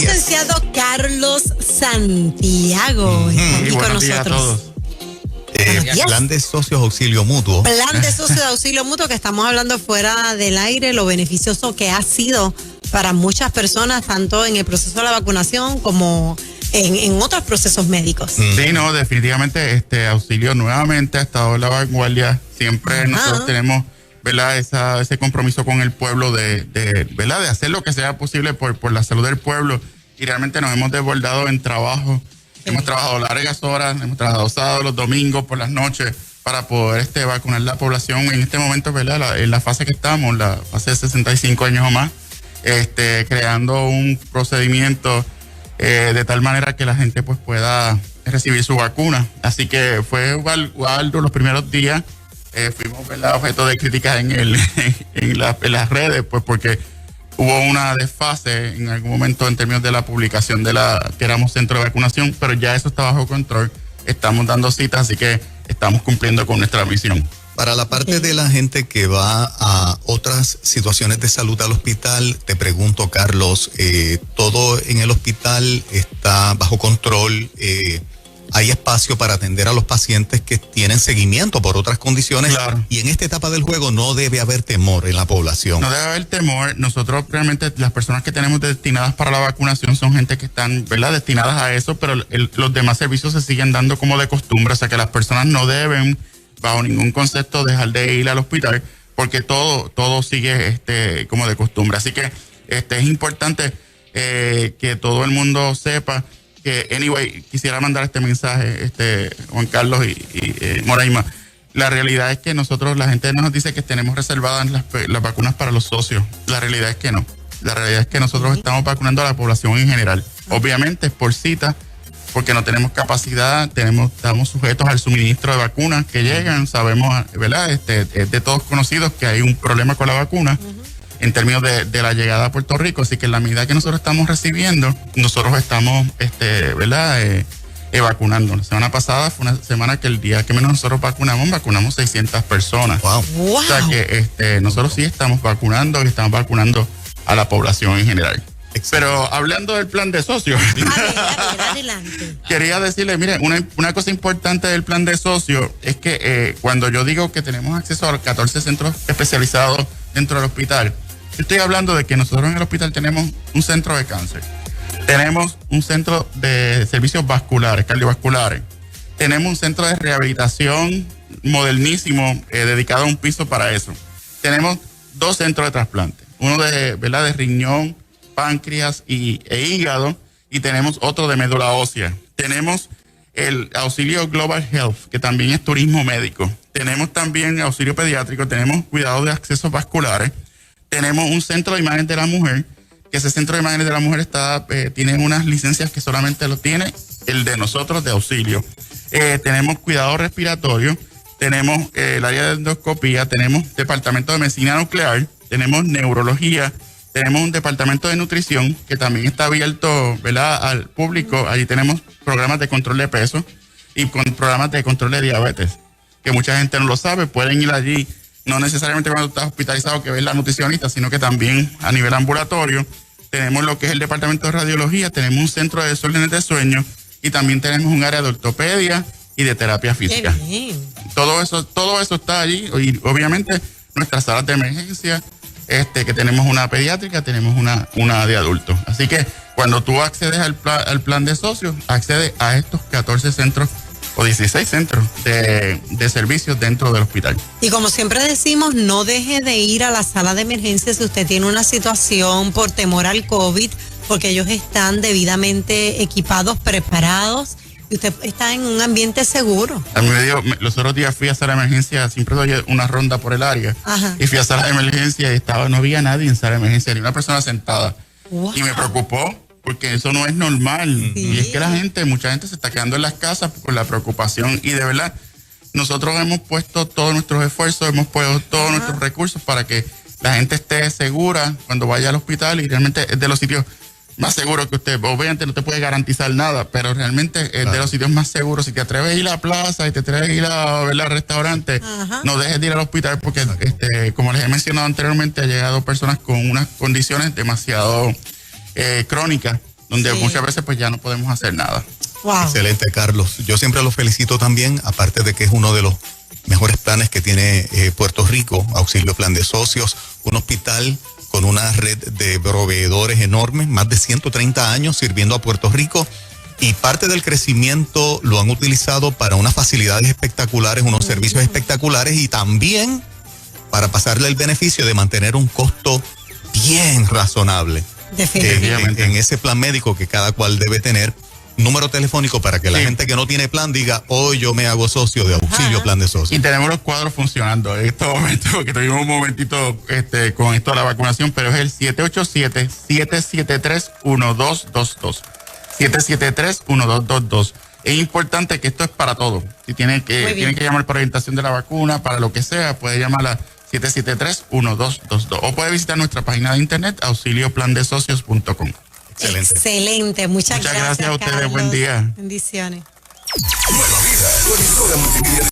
licenciado Carlos Santiago está aquí con nosotros. Plan de socios auxilio mutuo. Plan de socios de auxilio mutuo, que estamos hablando fuera del aire, lo beneficioso que ha sido para muchas personas, tanto en el proceso de la vacunación como en otros procesos médicos. Sí, no, definitivamente auxilio nuevamente ha estado en la vanguardia. Siempre nosotros tenemos, ¿verdad?, ese compromiso con el pueblo ¿verdad?, de hacer lo que sea posible por la salud del pueblo, y realmente nos hemos desbordado en trabajo. Hemos trabajado largas horas, hemos trabajado sábados, los domingos, por las noches, para poder vacunar la población en este momento, ¿verdad?, en la fase que estamos, la fase de 65 años o más, creando un procedimiento de tal manera que la gente pues pueda recibir su vacuna. Así que fue algo los primeros días. Fuimos, ¿verdad?, objeto de críticas en las redes, pues porque hubo una desfase en algún momento en términos de la publicación que éramos centro de vacunación, pero ya eso está bajo control. Estamos dando citas, así que estamos cumpliendo con nuestra misión. Para la parte de la gente que va a otras situaciones de salud al hospital, te pregunto, Carlos, ¿todo en el hospital está bajo control? ¿Hay espacio para atender a los pacientes que tienen seguimiento por otras condiciones? Claro. Y en esta etapa del juego no debe haber temor en la población. No debe haber temor. Nosotros realmente, las personas que tenemos destinadas para la vacunación son gente que están, ¿verdad?, destinadas a eso, pero los demás servicios se siguen dando como de costumbre. O sea que las personas no deben, bajo ningún concepto, dejar de ir al hospital, porque todo sigue como de costumbre. Así que es importante que todo el mundo sepa que, anyway, quisiera mandar este mensaje, Juan Carlos y Moraima. La realidad es que la gente nos dice que tenemos reservadas las vacunas para los socios. La realidad es que no. La realidad es que nosotros estamos vacunando a la población en general. Obviamente por cita, porque no tenemos capacidad, estamos sujetos al suministro de vacunas que llegan. Sabemos, ¿verdad?, es de todos conocidos que hay un problema con la vacuna en términos de la llegada a Puerto Rico. Así que en la medida que nosotros estamos recibiendo, nosotros estamos, ¿verdad?, vacunando. La semana pasada fue una semana que el día que menos nosotros vacunamos 600 personas. Wow. O sea que nosotros sí estamos vacunando y estamos vacunando a la población en general. Pero hablando del plan de socios, adelante. Quería decirle, mire, una cosa importante del plan de socios es que cuando yo digo que tenemos acceso a 14 centros especializados dentro del hospital, estoy hablando de que nosotros en el hospital tenemos un centro de cáncer, tenemos un centro de servicios vasculares, cardiovasculares, tenemos un centro de rehabilitación modernísimo dedicado a un piso para eso. Tenemos 2 centros de trasplante, uno de riñón, páncreas e hígado, y tenemos otro de médula ósea. Tenemos el auxilio Global Health, que también es turismo médico. Tenemos también auxilio pediátrico, tenemos cuidado de accesos vasculares, tenemos un centro de imagen de la mujer, que ese centro de imágenes de la mujer tiene unas licencias que solamente lo tiene el de nosotros de auxilio. Tenemos cuidado respiratorio, tenemos el área de endoscopía, tenemos departamento de medicina nuclear, tenemos neurología, tenemos un departamento de nutrición que también está abierto, ¿verdad?, al público. Allí tenemos programas de control de peso y programas de control de diabetes, que mucha gente no lo sabe. Pueden ir allí, no necesariamente cuando estás hospitalizado que ves la nutricionista, sino que también a nivel ambulatorio. Tenemos lo que es el departamento de radiología, tenemos un centro de desórdenes de sueño y también tenemos un área de ortopedia y de terapia física. Todo eso está allí, y obviamente nuestras salas de emergencia, que tenemos una pediátrica, tenemos una de adultos. Así que cuando tú accedes al plan de socios, accedes a estos 14 centros o 16 centros de servicios dentro del hospital. Y como siempre decimos, no deje de ir a la sala de emergencia si usted tiene una situación por temor al COVID, porque ellos están debidamente equipados, preparados, y usted está en un ambiente seguro. A mí los otros días fui a sala de emergencia, siempre doy una ronda por el área. Ajá. Y fui a sala de emergencia y no había nadie en sala de emergencia, ni una persona sentada. Wow. Y me preocupó, porque eso no es normal. Sí. Y es que mucha gente se está quedando en las casas por la preocupación, y de verdad, nosotros hemos puesto todos nuestros esfuerzos, hemos puesto todos nuestros recursos para que la gente esté segura cuando vaya al hospital, y realmente es de los sitios más seguro que usted, obviamente no te puede garantizar nada, pero realmente es de los sitios más seguros. Si te atreves a ir a la plaza y te atreves a ir a ver al restaurante, no dejes de ir al hospital, porque como les he mencionado anteriormente, ha llegado personas con unas condiciones demasiado crónicas, donde Sí. muchas veces pues ya no podemos hacer nada. Wow. Excelente, Carlos. Yo siempre lo felicito también, aparte de que es uno de los mejores planes que tiene Puerto Rico, Auxilio Plan de Socios, un hospital con una red de proveedores enorme, más de 130 años sirviendo a Puerto Rico, y parte del crecimiento lo han utilizado para unas facilidades espectaculares, unos servicios espectaculares, y también para pasarle el beneficio de mantener un costo bien razonable Definitivamente. en ese plan médico que cada cual debe tener. Número telefónico para que la Sí. gente que no tiene plan diga, hoy yo me hago socio de Auxilio Ajá. Plan de Socios. Y tenemos los cuadros funcionando en estos momentos, porque tuvimos un momentito con esto de la vacunación, pero es el 787-773-1222. 773-1222. Es importante que esto es para todo. Si tienen Muy bien. que llamar para orientación de la vacuna, para lo que sea, puede llamar a 773-1222. O puede visitar nuestra página de internet, auxilioplandesocios.com. Excelente. Excelente. Muchas Muchas gracias a ustedes. Carlos. Buen día. Bendiciones. Nueva Vida, tu emisora multimedia.